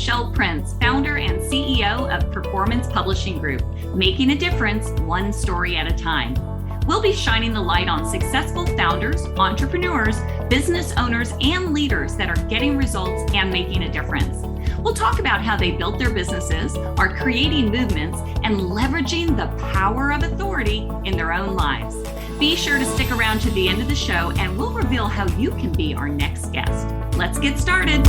Michelle Prince, founder and CEO of Performance Publishing Group, making a difference one story at a time. We'll be shining the light on successful founders, entrepreneurs, business owners, and leaders that are getting results and making a difference. We'll talk about how they built their businesses, are creating movements, and leveraging the power of authority in their own lives. Be sure to stick around to the end of the show, and we'll reveal how you can be our next guest. Let's get started.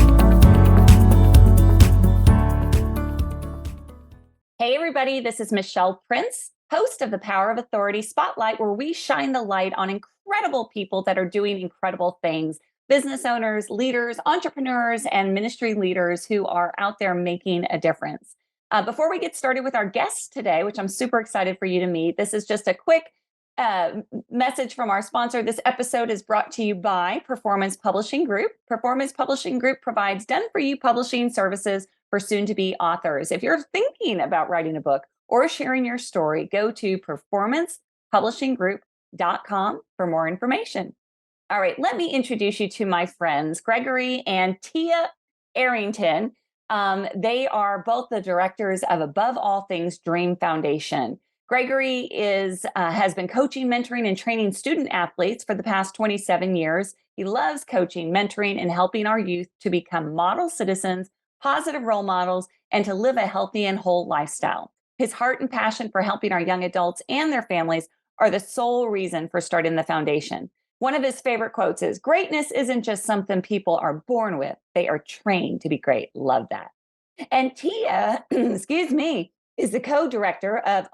Hey, everybody, this is Michelle Prince, host of the Power of Authority Spotlight, where we shine the light on incredible people that are doing incredible things. Business owners, leaders, entrepreneurs, and ministry leaders who are out there making a difference. Before we get started with our guests today, which I'm super excited for you to meet, this is just a quick message from our sponsor. This episode is brought to you by Performance Publishing Group. Performance Publishing Group provides done-for-you publishing services for soon-to-be authors. If you're thinking about writing a book or sharing your story, go to performancepublishinggroup.com for more information. All right, let me introduce you to my friends, Gregory and Tia Airington. They are both the directors of Above All Things Dream Foundation. Gregory has been coaching, mentoring, and training student athletes for the past 27 years. He loves coaching, mentoring, and helping our youth to become model citizens, positive role models, and to live a healthy and whole lifestyle. His heart and passion for helping our young adults and their families are the sole reason for starting the foundation. One of his favorite quotes is, "Greatness isn't just something people are born with. They are trained to be great." Love that. And Tia, excuse me, is the co-director of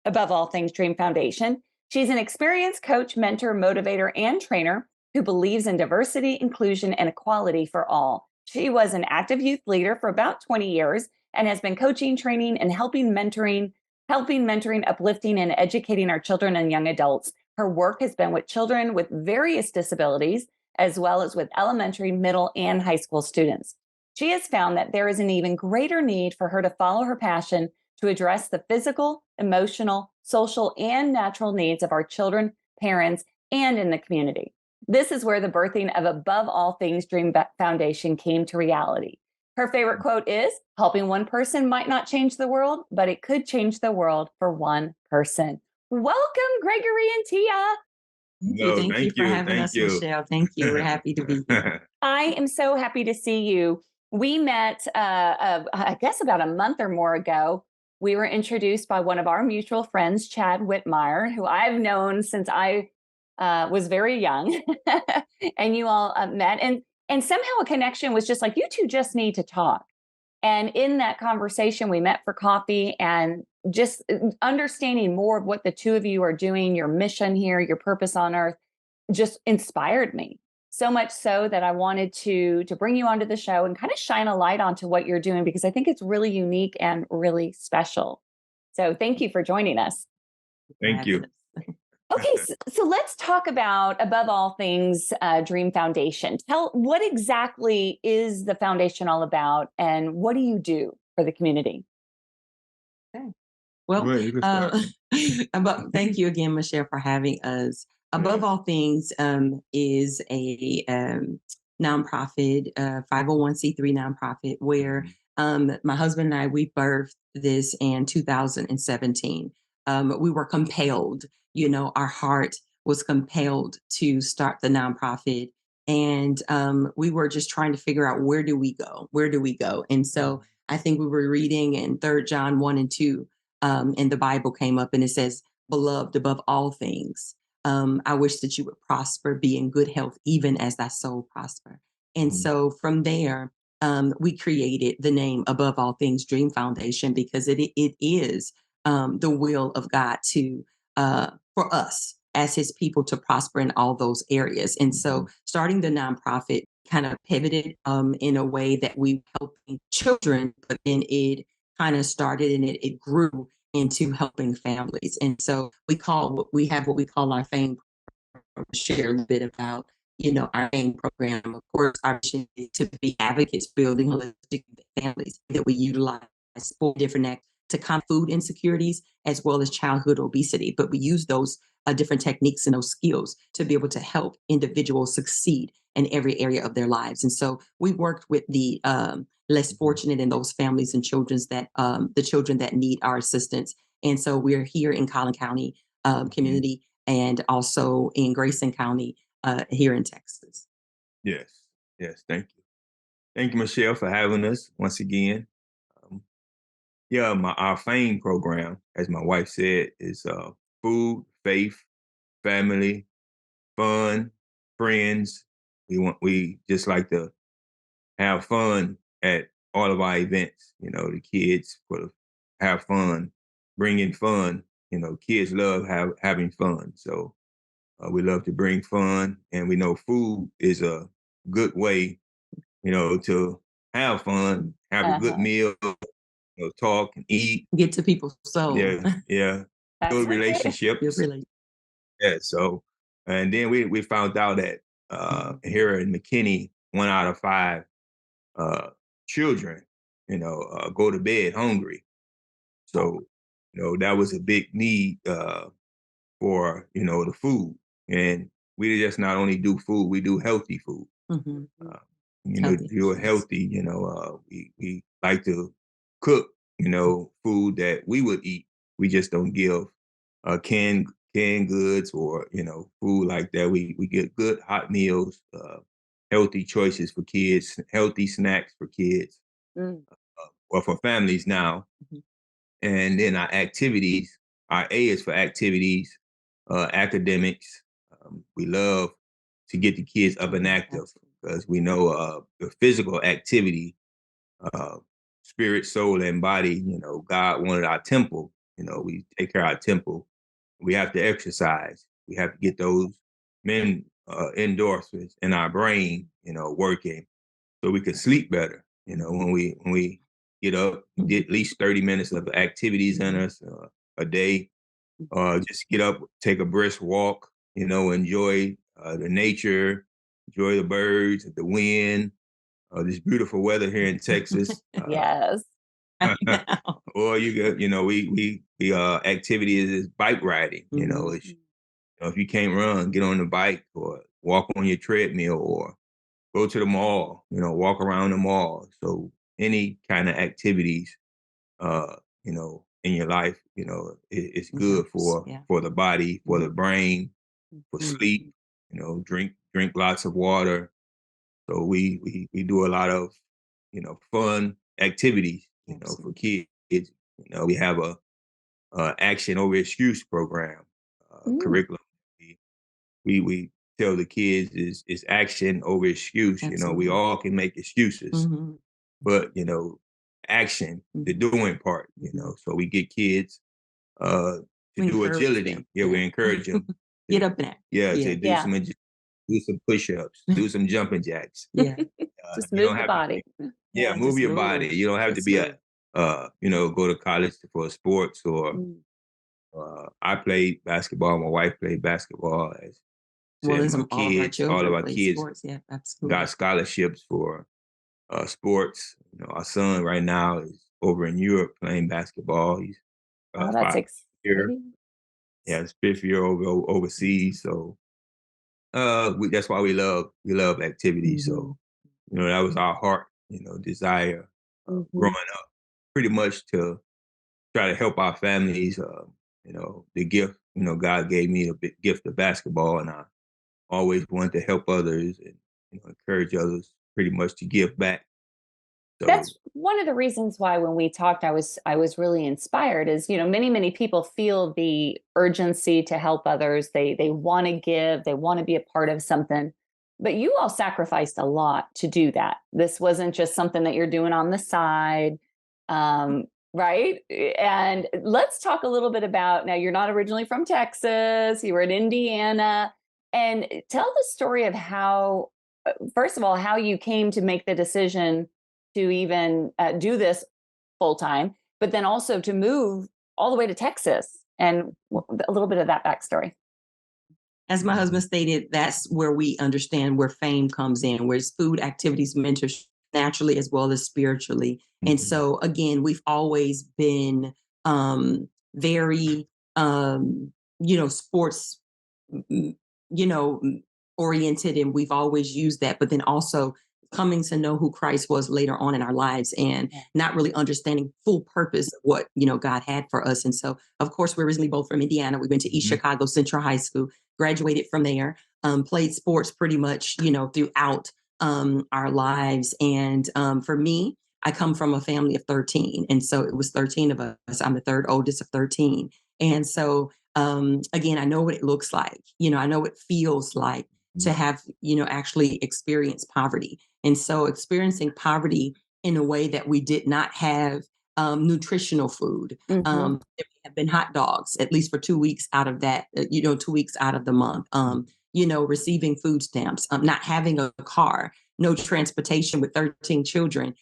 Above All Things Dream Foundation. She's an experienced coach, mentor, motivator, and trainer who believes in diversity, inclusion, and equality for all. She was an active youth leader for about 20 years and has been coaching, training, and helping mentoring, uplifting, and educating our children and young adults. Her work has been with children with various disabilities, as well as with elementary, middle, and high school students. She has found that there is an even greater need for her to follow her passion to address the physical, emotional, social, and natural needs of our children, parents, and in the community. This is where the birthing of Above All Things Dream Foundation came to reality. Her favorite quote is, "Helping one person might not change the world, but it could change the world for one person." Welcome, Gregory and Tia. Thank you for having us, Michelle. Thank you. We're happy to be here. I am so happy to see you. We met, I guess, about a month or more ago. We were introduced by one of our mutual friends, Chad Whitmire, who I've known since I was very young. And you all met. And somehow a connection was just like, you two just need to talk. And in that conversation, we met for coffee, and just understanding more of what the two of you are doing, your mission here, your purpose on earth, just inspired me. So much so that I wanted to bring you onto the show and kind of shine a light onto what you're doing, because I think it's really unique and really special. So thank you for joining us. Thank you. Okay, so let's talk about Above All Things Dream Foundation. What exactly is the foundation all about, and what do you do for the community? Okay. Well, thank you again, Michelle, for having us. Above All Things is a nonprofit, 501c3 nonprofit, where my husband and I, we birthed this in 2017. We were compelled, our heart was compelled to start the nonprofit. And we were just trying to figure out, where do we go? And so I think we were reading in 3 John 1 and 2, and the Bible came up, and it says, "Beloved, above all things, I wish that you would prosper, be in good health, even as thy soul prosper." And so from there, we created the name Above All Things Dream Foundation, because it is the will of God for us as his people to prosper in all those areas. And so starting the nonprofit kind of pivoted in a way that we helping children, but then it kind of started and it grew into helping families. And so we have what we call our FAME program. Share a little bit about our FAME program. Of course, our mission is to be advocates building holistic families, that we utilize 4 different to combat food insecurities as well as childhood obesity. But we use those different techniques and those skills to be able to help individuals succeed in every area of their lives. And so we worked with the less fortunate in those families and the children that need our assistance. And so we're here in Collin County community and also in Grayson County here in Texas. Yes. Yes. Thank you. Thank you, Michelle, for having us once again. Our FAME program, as my wife said, is food, faith, family, fun, friends. We just like to have fun at all of our events. The kids will have fun, bring in fun. Kids love having fun. So we love to bring fun, and we know food is a good way, to have fun, have a good meal, talk and eat. Get to people's soul. Yeah. That's Build right. relationships. Yeah. So, and then we found out that here in McKinney, 1 out of 5 children, go to bed hungry. So, that was a big need for, the food. And we just not only do food, we do healthy food. You're healthy, we like to cook, food that we would eat. We just don't give canned goods or, food like that. We get good hot meals, healthy choices for kids, healthy snacks for kids, or for families now. And then our activities, our A is for activities, academics. We love to get the kids up and active because we know the physical activity, spirit, soul, and body, God wanted our temple. We take care of our temple. We have to exercise. We have to get those endorphins in our brain, working so we can sleep better. When we get up, get at least 30 minutes of activities in us a day. Just get up, take a brisk walk, enjoy the nature, enjoy the birds, the wind, this beautiful weather here in Texas. Yes. Or you get, we activity is bike riding. If you can't run, get on the bike or walk on your treadmill or go to the mall, walk around the mall. So any kind of activities, in your life, it's good for the body, for the brain, for sleep, drink lots of water. So we do a lot of, fun activities, for kids. We have a action over excuse program, curriculum. We tell the kids is action over excuse. We all can make excuses, but action, the doing part. So we get kids to do agility. Them. We encourage them. Get up there. To do some push-ups, do some jumping jacks. Just move the body. Move your body. You don't have to be go to college for sports or. I played basketball. My wife played basketball. All of our kids got scholarships for sports. Our son right now is over in Europe playing basketball. He's that's exciting. His 5th year overseas. So that's why we love activity. So that was our heart, desire growing up, pretty much to try to help our families. The gift, God gave me the gift of basketball, and I always wanted to help others and encourage others pretty much to give back. So, that's one of the reasons why when we talked, I was really inspired is, many people feel the urgency to help others. They want to give, they want to be a part of something, but you all sacrificed a lot to do that. This wasn't just something that you're doing on the side. Right. And let's talk a little bit about, now you're not originally from Texas, you were in Indiana, and tell the story of how, first of all, how you came to make the decision to even do this full time, but then also to move all the way to Texas and a little bit of that backstory. As my husband stated, that's where we understand where fame comes in, where it's food, activities, mentorship, naturally as well as spiritually. And so again, we've always been very, sports, you know, oriented, and we've always used that, but then also coming to know who Christ was later on in our lives and not really understanding full purpose of what, God had for us. And so, of course, we're originally both from Indiana. We went to East Chicago Central High School, graduated from there, played sports pretty much, throughout our lives. And for me, I come from a family of 13. And so it was 13 of us. I'm the third oldest of 13. And so, again, I know what it looks like. I know what it feels like to have, actually experience poverty. And so experiencing poverty in a way that we did not have nutritional food. There have been hot dogs, at least for 2 weeks out of that, 2 weeks out of the month. Receiving food stamps, not having a car, no transportation with 13 children.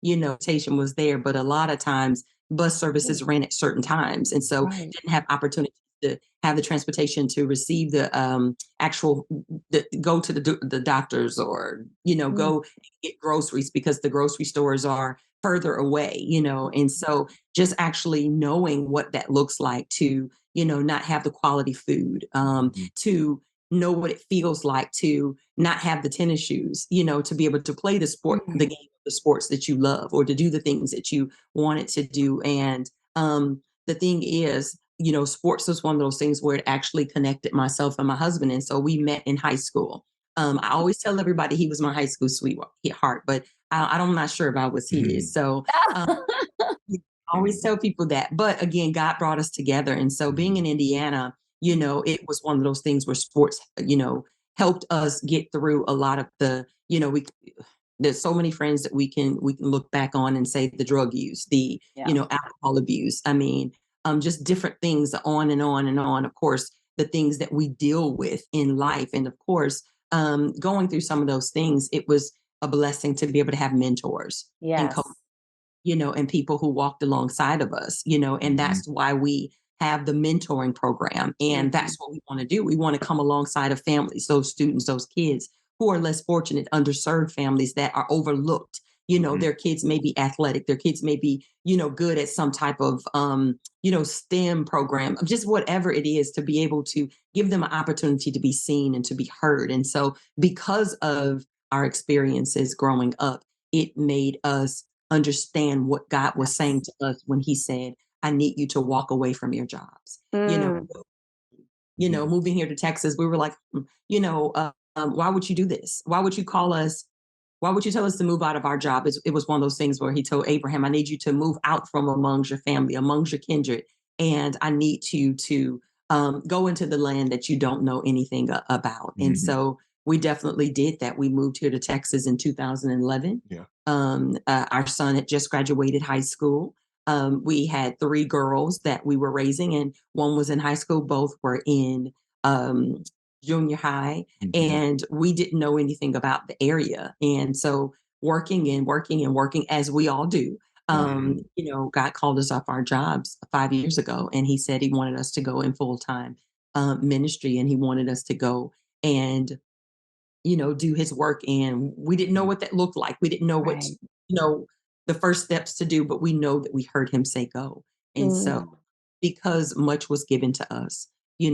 Transportation was there, but a lot of times bus services ran at certain times. And so didn't have opportunity to have the transportation to receive the go to the doctors or, go get groceries because the grocery stores are further away, and so just actually knowing what that looks like to, not have the quality food, to know what it feels like to not have the tennis shoes, to be able to play the game of the sports that you love or to do the things that you wanted to do. And the thing is, sports was one of those things where it actually connected myself and my husband. And so we met in high school. I always tell everybody he was my high school sweetheart, but I'm not sure if I was his. So I always tell people that. But again, God brought us together. And so being in Indiana, it was one of those things where sports, helped us get through a lot of the, there's so many friends that we can look back on and say the drug use, the, alcohol abuse. I mean, just different things on and on and on. Of course, the things that we deal with in life. And of course, going through some of those things, it was a blessing to be able to have mentors and coaches, and people who walked alongside of us, and that's why we have the mentoring program. And that's what we want to do. We want to come alongside of families, those students, those kids who are less fortunate, underserved families that are overlooked. Their kids may be athletic, their kids may be, good at some type of, STEM program, just whatever it is, to be able to give them an opportunity to be seen and to be heard. And so because of our experiences growing up, it made us understand what God was saying to us when he said, I need you to walk away from your jobs. Moving here to Texas, we were like, why would you do this? Why would you call us? Why would you tell us to move out of our job? It was one of those things where he told Abraham, I need you to move out from amongst your family, amongst your kindred. And I need you to go into the land that you don't know anything about. And so we definitely did that. We moved here to Texas in 2011. Our son had just graduated high school. We had 3 girls that we were raising, and one was in high school. Both were in junior high, and we didn't know anything about the area. And so working and working and working as we all do, God called us off our jobs 5 years ago, and he said he wanted us to go in full-time ministry, and he wanted us to go and do his work. And we didn't know what that looked like. We didn't know what, the first steps to do, but we know that we heard him say go. And so because much was given to us, we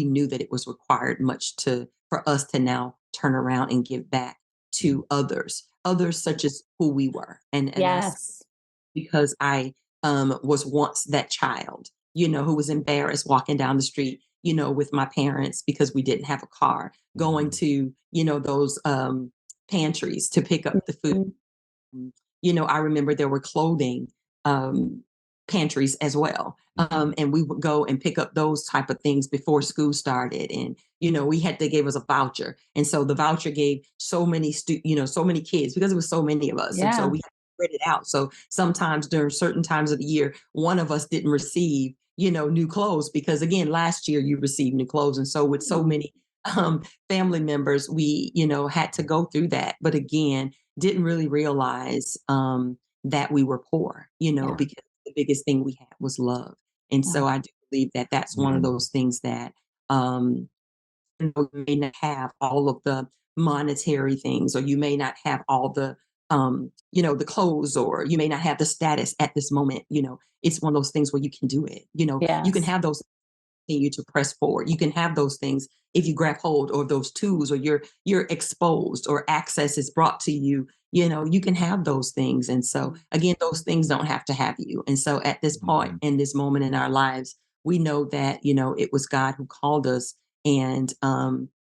knew that it was required much for us to now turn around and give back to others such as who we were. And that's because I was once that child, who was embarrassed walking down the street, with my parents because we didn't have a car, going to, those pantries to pick up the food. I remember there were clothing pantries as well. And we would go and pick up those type of things before school started. And, they gave us a voucher. And so the voucher gave so many so many kids, because it was so many of us. And so we had to spread it out. So sometimes during certain times of the year, one of us didn't receive, new clothes, because again, last year you received new clothes. And so with so many family members, we, had to go through that. But again, didn't really realize that we were poor, because the biggest thing we had was love. And so I do believe that that's one of those things that you may not have all of the monetary things, or you may not have all the the clothes, or you may not have the status at this moment. It's one of those things where you can do it. You can Yes. have those, continue to press forward. You can have those things if you grab hold of those tools, or you're exposed, or access is brought to you. You can have those things. And so again, those things don't have to have you. And so at this point, in this moment in our lives, we know that it was God who called us. And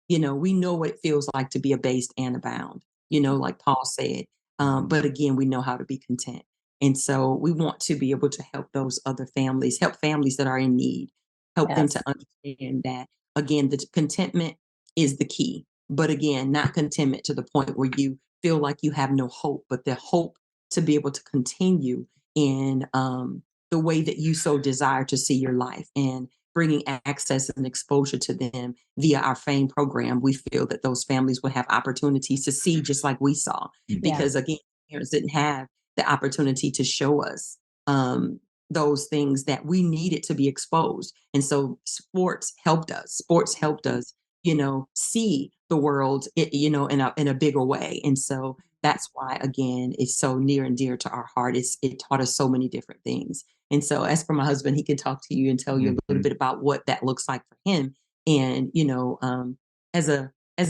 we know what it feels like to be abased and abound, like Paul said. But again, we know how to be content. And so we want to be able to help those other families, help families that are in need, help them to understand that, again, the contentment is the key. But again, not contentment to the point where you feel like you have no hope, but the hope to be able to continue in the way that you so desire to see your life, and bringing access and exposure to them via our FAME program. We feel that those families will have opportunities to see just like we saw, because again, parents didn't have the opportunity to show us those things that we needed to be exposed. And so sports helped us. See the world, in a bigger way. And so that's why, again, it's so near and dear to our heart. It taught us so many different things. And so as for my husband, he can talk to you and tell you a little bit about what that looks like for him. And, as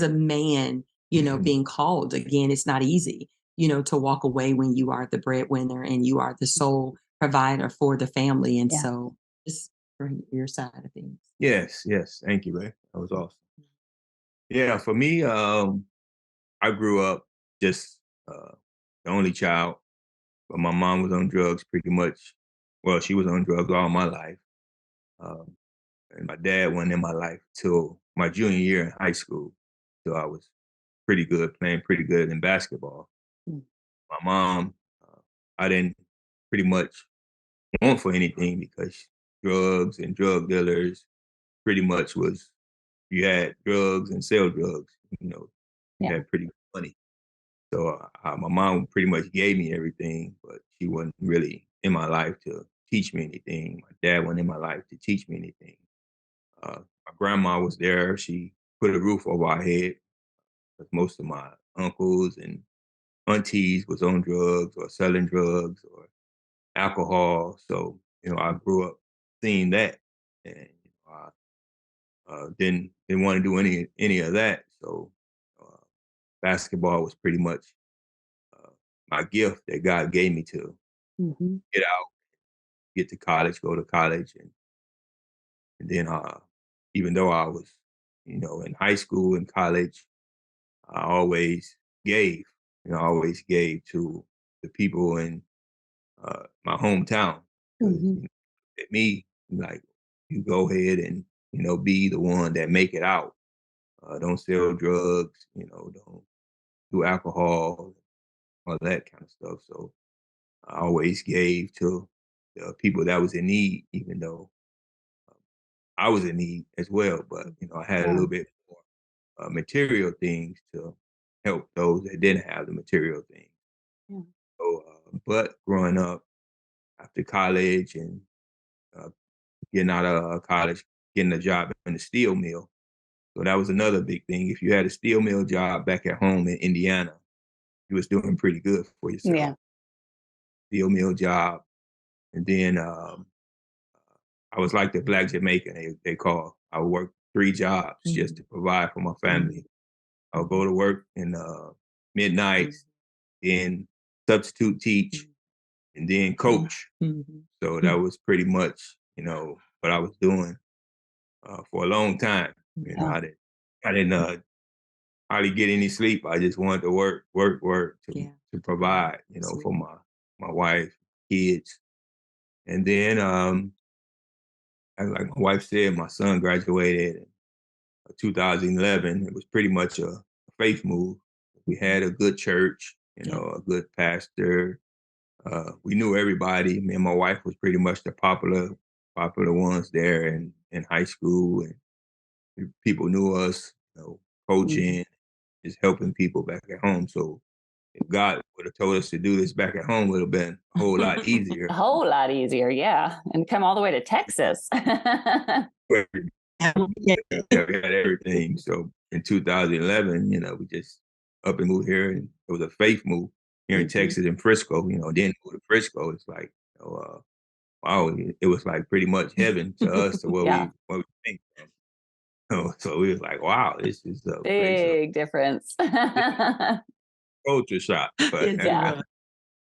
a man, being called, again, it's not easy, to walk away when you are the breadwinner and you are the sole provider for the family. And so just for your side of things. Yes. Thank you, Ray. That was awesome. Yeah, for me, I grew up just the only child, but my mom was on drugs pretty much. Well, she was on drugs all my life. Um, and my dad wasn't in my life till my junior year in high school. So I was playing pretty good in basketball. My mom, I didn't pretty much want for anything, because drugs and drug dealers pretty much was, you had drugs and sell drugs, you had pretty good money. So my mom pretty much gave me everything, but she wasn't really in my life to teach me anything. My dad wasn't in my life to teach me anything. My grandma was there. She put a roof over our head, because most of my uncles and aunties was on drugs or selling drugs or alcohol. So, I grew up seeing that, and I didn't want to do any of that. So uh, basketball was pretty much uh, my gift that God gave me to get out, get to college, go to college, and then even though I was, in high school and college, I always gave, always gave to the people in my hometown. 'Cause, at me, like, you go ahead and be the one that make it out. Don't sell drugs, don't do alcohol, all that kind of stuff. So I always gave to the people that was in need, even though I was in need as well. But I had a little bit more material things to help those that didn't have the material things. So, but growing up after college and uh, getting out of college, getting a job in the steel mill. So that was another big thing. If you had a steel mill job back at home in Indiana, you was doing pretty good for yourself. Steel mill job. And then I was like the Black Jamaican, they call. I would work 3 jobs just to provide for my family. I would go to work in midnights, then substitute teach, and then coach. So that was pretty much, what I was doing for a long time. I didn't hardly get any sleep. I just wanted to work to provide, for my wife, kids. And then, like my wife said, my son graduated in 2011. It was pretty much a faith move. We had a good church, a good pastor. We knew everybody. Me and my wife was pretty much the popular ones there in high school, and people knew us, coaching, just helping people back at home. So if God would have told us to do this back at home, it would have been a whole lot easier. A whole lot easier, yeah. And come all the way to Texas. But, yeah, we had everything. So in 2011, we just up and moved here, and it was a faith move. here in Texas and Frisco, then go to Frisco. It's like, wow, it was like pretty much heaven to us to Yeah. what we think. So we was like, wow, this is a place of Big difference. culture shock. But Yes, it Yeah. was.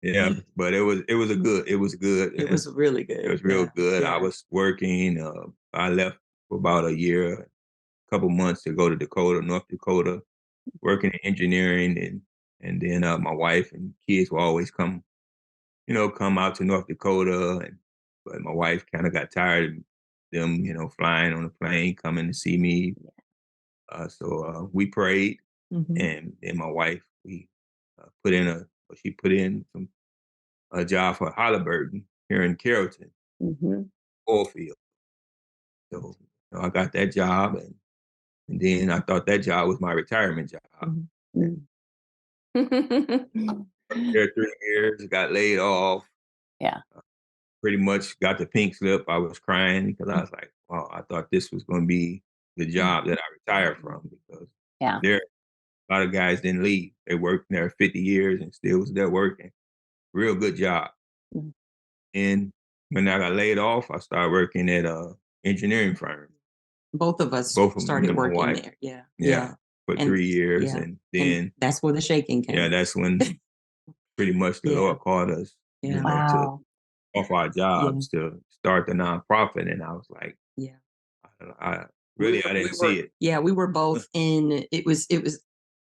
yeah, but it was good. It was good. It was really good. It was real good. I Yeah. was working. I left for about a year, a couple months to go to North Dakota, working in engineering, and then my wife and kids will always come out to North Dakota, but my wife kind of got tired of them, flying on a plane, coming to see me. So we prayed, and then my wife, we she put in a job for Halliburton here in Carrollton, Hmm. oil field. So I got that job, and then I thought that job was my retirement job. Mm. There 3 years, got laid off. Yeah. Pretty much got the pink slip. I was crying because I was like, wow, I thought this was going to be the job that I retired from, because Yeah. there a lot of guys didn't leave. They worked there 50 years and still was there working. Real good job. Mhm. And when I got laid off, I started working at a engineering firm. Both of us Both of me started and my working wife. there. Yeah. Yeah, for And 3 years, yeah. and And then that's where the shaking came. that's when pretty much the Yeah. Lord called us, Yeah. to Wow. off our jobs to start the nonprofit, and I was like, Yeah. I really I didn't see it. Yeah, we were both in it was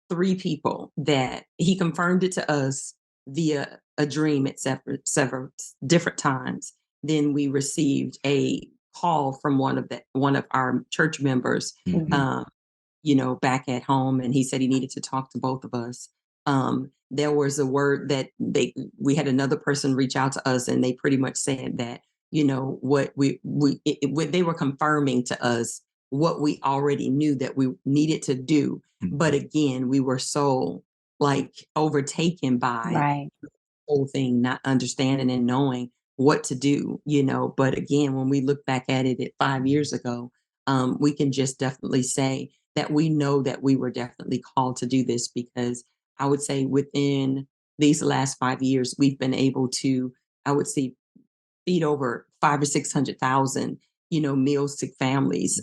three people that he confirmed it to us via a dream at several different times. Then we received a call from one of our church members, Mhm. um, back at home, and he said he needed to talk to both of us. There was a word that we had another person reach out to us, and they pretty much said that, what what they were confirming to us what we already knew that we needed to do. But again, we were so like overtaken by Right. the whole thing, not understanding and knowing what to do, But again, when we look back at it at 5 years ago, we can just definitely say that we know that we were definitely called to do this, because I would say within these last 5 years, we've been able to, I would say, feed over 5 or 600,000, meals to families.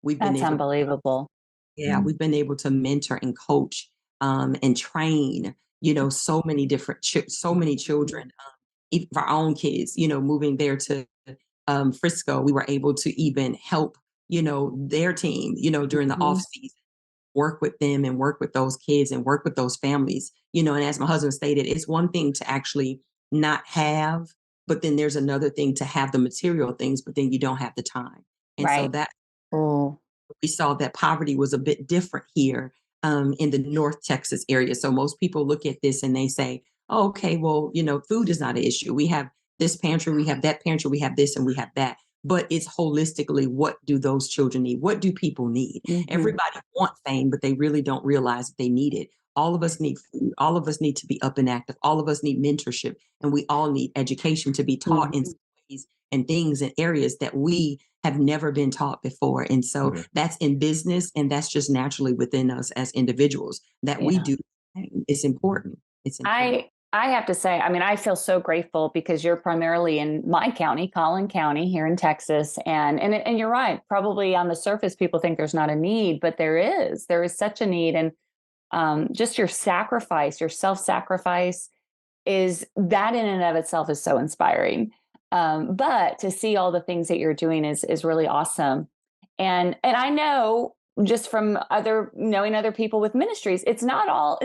We've been That's able, unbelievable. we've been able to mentor and coach, and train, so many so many children, even for our own kids, moving there to Frisco, we were able to even help, their team, during the off Mhm. season, work with them and work with those kids and work with those families, and as my husband stated, it's one thing to actually not have, but then there's another thing to have the material things, but then you don't have the time. And so Right. that Oh, we saw that poverty was a bit different here, in the North Texas area. So most people look at this and they say, oh, okay, well, food is not an issue. We have this pantry, we have that pantry, we have this and we have that. But it's holistically, what do those children need? What do people need? mhm. Everybody want fame, but they really don't realize that they need it. All of us need food. All of us need to be up and active. All of us need mentorship. And we all need education to be taught in Mhm. ways and things and areas that we have never been taught before. And so that's in business, and that's just naturally within us as individuals that we Yeah. do. It's important. It's important. I have to say, I mean, I feel so grateful because you're primarily in my county, Collin County, here in Texas, and you're right. Probably on the surface, people think there's not a need, but there is. There is such a need, and just your sacrifice, your self-sacrifice, is that in and of itself is so inspiring. But to see all the things that you're doing is really awesome. And I know just from other knowing other people with ministries, it's not all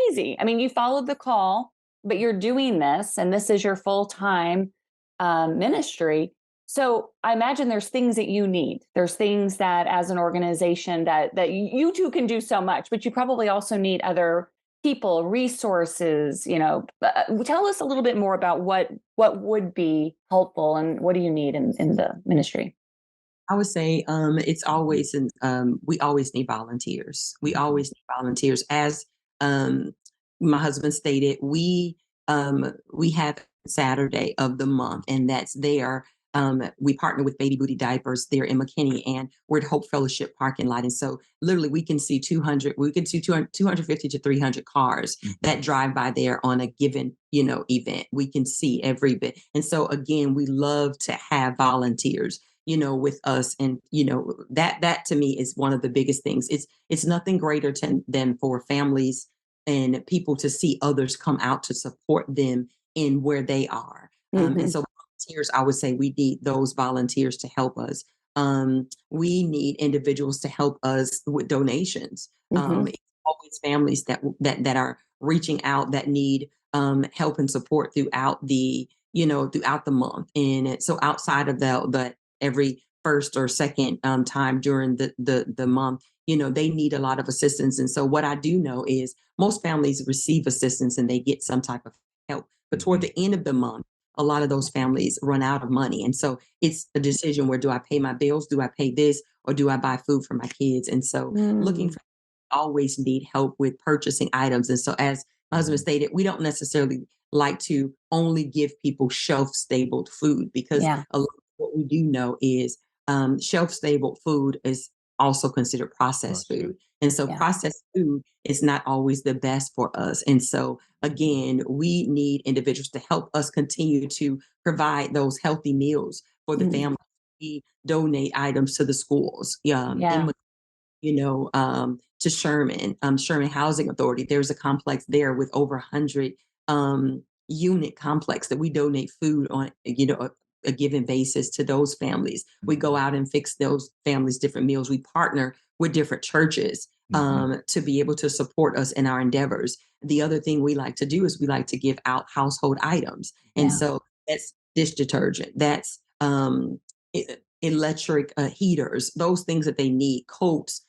easy. I mean, you followed the call, but you're doing this, and this is your full time ministry. So I imagine there's things that you need. There's things that, as an organization, that you two can do so much, but you probably also need other people, resources. Tell us a little bit more about what would be helpful, and what do you need in the ministry. I would say, it's always we always need volunteers. We always need volunteers. As my husband stated, we have Saturday of the month, and that's there we partner with Baby Booty Diapers there in McKinney, and we're at Hope Fellowship parking lot. And so literally we can see 250 to 300 cars that drive by there on a given, event. We can see every bit. And so again, we love to have volunteers, with us. And, that to me is one of the biggest things. It's nothing greater than for families and people to see others come out to support them in where they are. And so volunteers, I would say we need those volunteers to help us. We need individuals to help us with donations. It's always families that are reaching out that need help and support throughout the month. And so outside of the every first or second time during the month, they need a lot of assistance. And so what I do know is most families receive assistance and they get some type of help. But toward the end of the month, a lot of those families run out of money. And so it's a decision where do I pay my bills? Do I pay this? Or do I buy food for my kids? And so looking for always need help with purchasing items. And so as my husband stated, we don't necessarily like to only give people shelf-stable food because a lot of what we do know is shelf-stable food is also considered processed food. And so processed food is not always the best for us. And so again, we need individuals to help us continue to provide those healthy meals for the family. We donate items to the schools. To Sherman Housing Authority. There's a complex there with over 100 unit complex that we donate food on, a given basis to those families. We go out and fix those families different meals. We partner with different churches to be able to support us in our endeavors. The other thing we like to do is we like to give out household items. And so that's dish detergent, that's electric heaters, those things that they need, coats,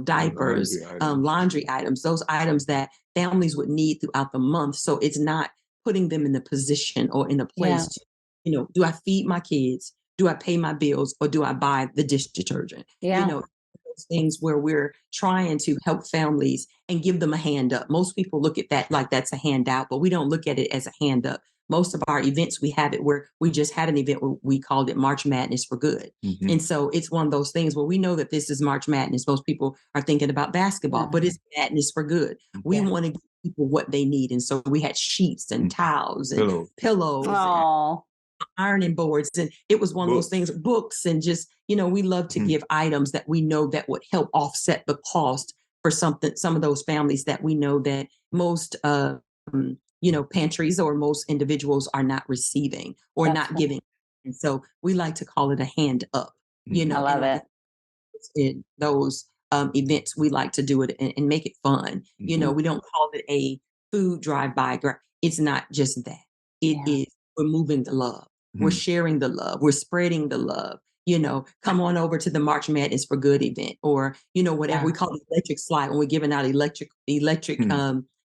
diapers, laundry items, those items that families would need throughout the month. So it's not putting them in the position or in a place to, do I feed my kids? Do I pay my bills or do I buy the dish detergent? Those things where we're trying to help families and give them a hand up. Most people look at that like that's a handout, but we don't look at it as a hand up. Most of our events, we have it where we just had an event where we called it March Madness for Good. And so it's one of those things where we know that this is March Madness. Most people are thinking about basketball, but it's madness for good. We want to give people what they need. And so we had sheets and towels and pillows. And ironing boards, and it was one of those things, books, and just we love to give items that we know that would help offset the cost for some of those families that we know that most pantries or most individuals are not receiving or not giving. And so we like to call it a hand up. I love it. In those events, we like to do it and make it fun. We don't call it a food drive-by. It's not just that. It is, we're moving the love. We're sharing the love. We're spreading the love. Come on over to the March Madness for Good event, or whatever we call it, electric slide, when we're giving out electric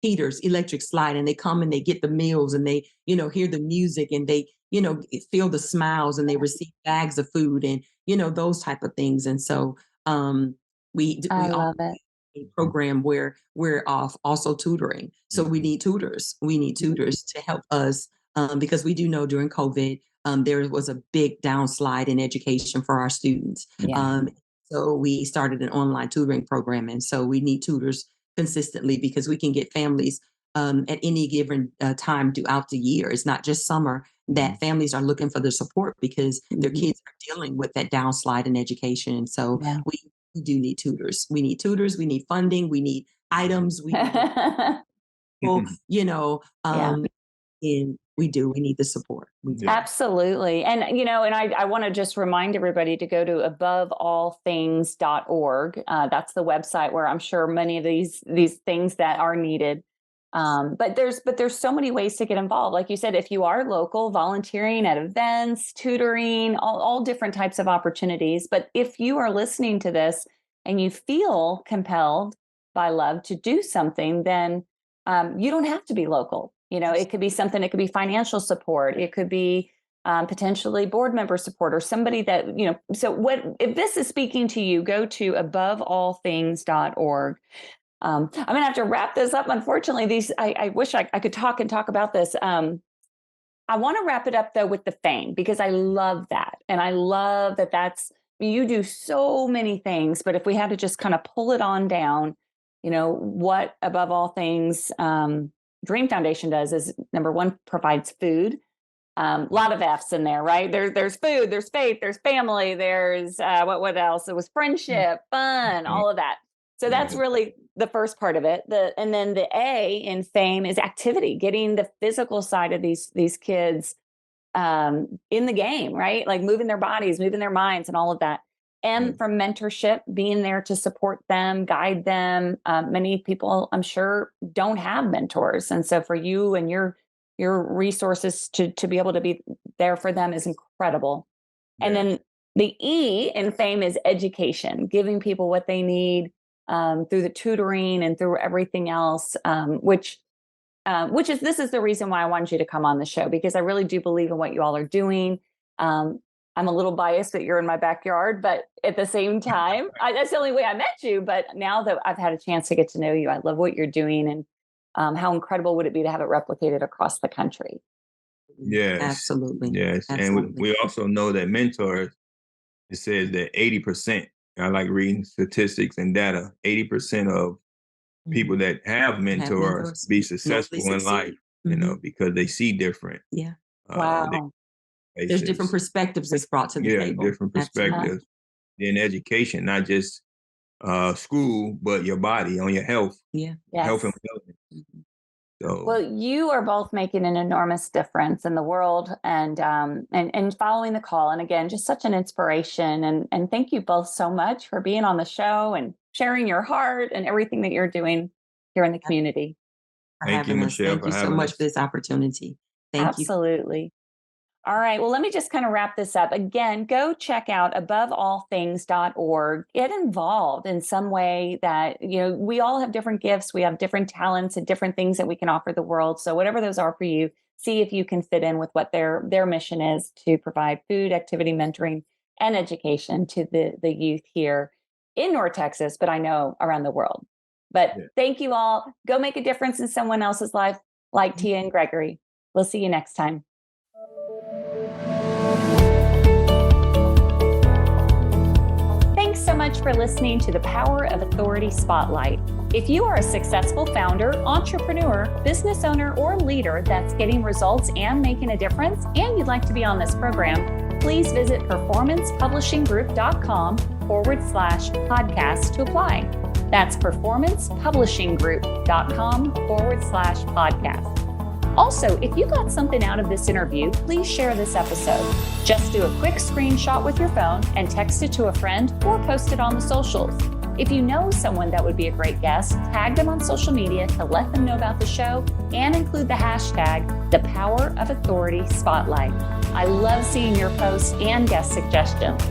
heaters, electric slide, and they come and they get the meals and they hear the music and they feel the smiles and they receive bags of food and those type of things. And so we love it. A program where we're also tutoring. So we need tutors. We need tutors to help us because we do know during COVID, there was a big downslide in education for our students. So we started an online tutoring program. And so we need tutors consistently because we can get families at any given time throughout the year. It's not just summer that families are looking for the support because their kids are dealing with that downslide in education. And so we do need tutors. We need tutors. We need funding. We need items. We need people, and we need the support. We do. Absolutely. And, I want to just remind everybody to go to aboveallthings.org. That's the website where I'm sure many of these things that are needed. But there's so many ways to get involved. Like you said, if you are local, volunteering at events, tutoring, all different types of opportunities. But if you are listening to this and you feel compelled by love to do something, then you don't have to be local. It could be something, it could be financial support. It could be potentially board member support or somebody that, so if this is speaking to you, go to aboveallthings.org. I'm going to have to wrap this up. Unfortunately, I wish I could talk about this. I want to wrap it up though with the fame, because I love that. And I love that you do so many things, but if we had to just kind of pull it on down, what above all things, Dream Foundation does is, number one, provides food. A lot of F's in there, right? There's food, there's faith, there's family, there's what else? It was friendship, fun, all of that. So that's really the first part of it. And then the A in fame is activity, getting the physical side of these kids in the game, right? Like moving their bodies, moving their minds, and all of that. And from mentorship, being there to support them, guide them. Many people, I'm sure, don't have mentors, and so for you and your resources to be able to be there for them is incredible. Yeah. And then the E in fame is education, giving people what they need through the tutoring and through everything else, which is the reason why I wanted you to come on the show, because I really do believe in what you all are doing. I'm a little biased that you're in my backyard, but at the same time, that's the only way I met you. But now that I've had a chance to get to know you, I love what you're doing, and how incredible would it be to have it replicated across the country? Yes, absolutely. Yes, absolutely. And we also know that mentors. It says that 80%. I like reading statistics and data. 80% of people that have mentors be successful in life, because they see different. Yeah. Wow. There's different perspectives that's brought to the table. Different perspectives. In education, not just school, but your body, on your health. Yeah. Yes. Health and wellness. So, well, you are both making an enormous difference in the world, and following the call. And again, just such an inspiration. And thank you both so much for being on the show and sharing your heart and everything that you're doing here in the community. Thank you, Michelle. Thank you so much for this opportunity. Thank you. Absolutely. All right. Well, let me just kind of wrap this up. Again, go check out aboveallthings.org. Get involved in some way that, we all have different gifts. We have different talents and different things that we can offer the world. So whatever those are for you, see if you can fit in with what their mission is to provide food, activity, mentoring, and education to the youth here in North Texas, but I know around the world. But Thank you all. Go make a difference in someone else's life, like Tia and Gregory. We'll see you next time. Thanks so much for listening to the Power of Authority Spotlight. If you are a successful founder, entrepreneur, business owner, or leader that's getting results and making a difference, and you'd like to be on this program, please visit performancepublishinggroup.com/podcast to apply. That's performancepublishinggroup.com/podcast. Also, if you got something out of this interview, please share this episode. Just do a quick screenshot with your phone and text it to a friend or post it on the socials. If you know someone that would be a great guest, tag them on social media to let them know about the show and include the hashtag #ThePowerOfAuthoritySpotlight. I love seeing your posts and guest suggestions.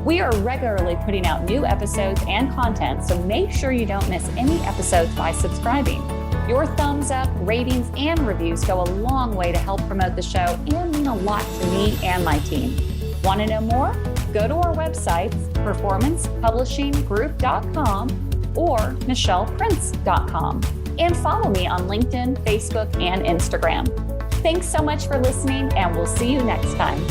We are regularly putting out new episodes and content, so make sure you don't miss any episodes by subscribing. Your thumbs up, ratings, and reviews go a long way to help promote the show and mean a lot to me and my team. Want to know more? Go to our websites, performancepublishinggroup.com or michelleprince.com, and follow me on LinkedIn, Facebook, and Instagram. Thanks so much for listening, and we'll see you next time.